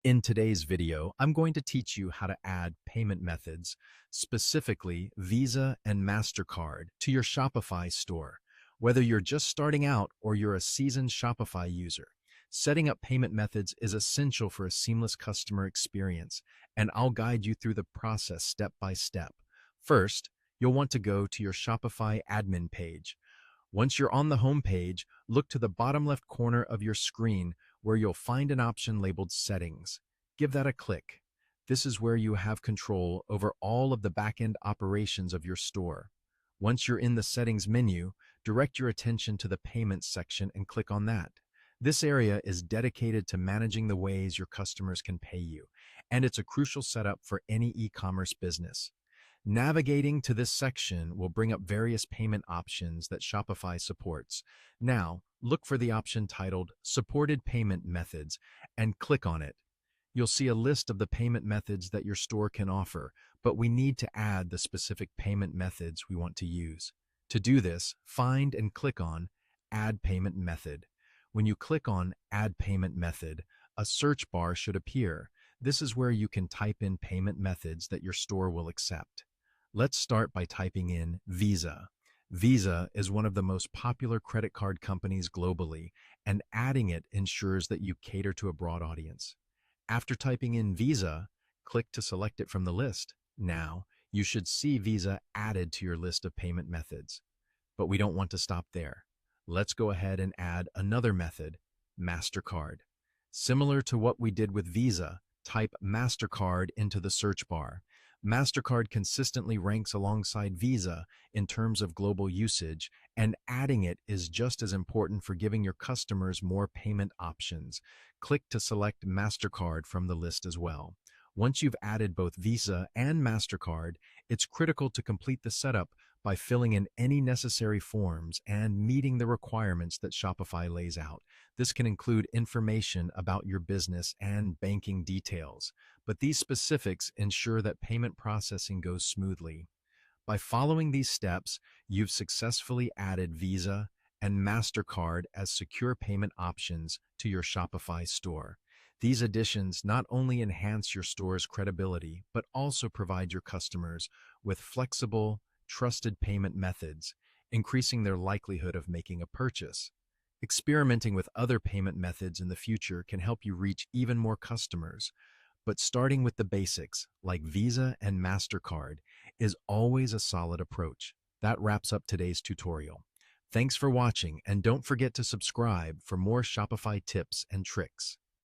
In today's video, I'm going to teach you how to add payment methods, specifically Visa and Mastercard, to your Shopify store. Whether you're just starting out or you're a seasoned Shopify user, setting up payment methods is essential for a seamless customer experience, and I'll guide you through the process step by step. First, you'll want to go to your Shopify admin page. Once you're on the home page, look to the bottom left corner of your screen where you'll find an option labeled Settings. Give that a click. This is where you have control over all of the back-end operations of your store. Once you're in the Settings menu, direct your attention to the Payments section and click on that. This area is dedicated to managing the ways your customers can pay you, and it's a crucial setup for any e-commerce business. Navigating to this section will bring up various payment options that Shopify supports. Now, look for the option titled Supported Payment Methods and click on it. You'll see a list of the payment methods that your store can offer, but we need to add the specific payment methods we want to use. To do this, find and click on Add Payment Method. When you click on Add Payment Method, a search bar should appear. This is where you can type in payment methods that your store will accept. Let's start by typing in Visa. Visa is one of the most popular credit card companies globally, and adding it ensures that you cater to a broad audience. After typing in Visa, click to select it from the list. Now, you should see Visa added to your list of payment methods. But we don't want to stop there. Let's go ahead and add another method, Mastercard. Similar to what we did with Visa, type Mastercard into the search bar. Mastercard consistently ranks alongside Visa in terms of global usage, and adding it is just as important for giving your customers more payment options. Click to select Mastercard from the list as well. Once you've added both Visa and Mastercard, it's critical to complete the setup by filling in any necessary forms and meeting the requirements that Shopify lays out. This can include information about your business and banking details, but these specifics ensure that payment processing goes smoothly. By following these steps, you've successfully added Visa and Mastercard as secure payment options to your Shopify store. These additions not only enhance your store's credibility, but also provide your customers with flexible, trusted payment methods, increasing their likelihood of making a purchase. Experimenting with other payment methods in the future can help you reach even more customers, but starting with the basics, like Visa and Mastercard, is always a solid approach. That wraps up today's tutorial. Thanks for watching, and don't forget to subscribe for more Shopify tips and tricks.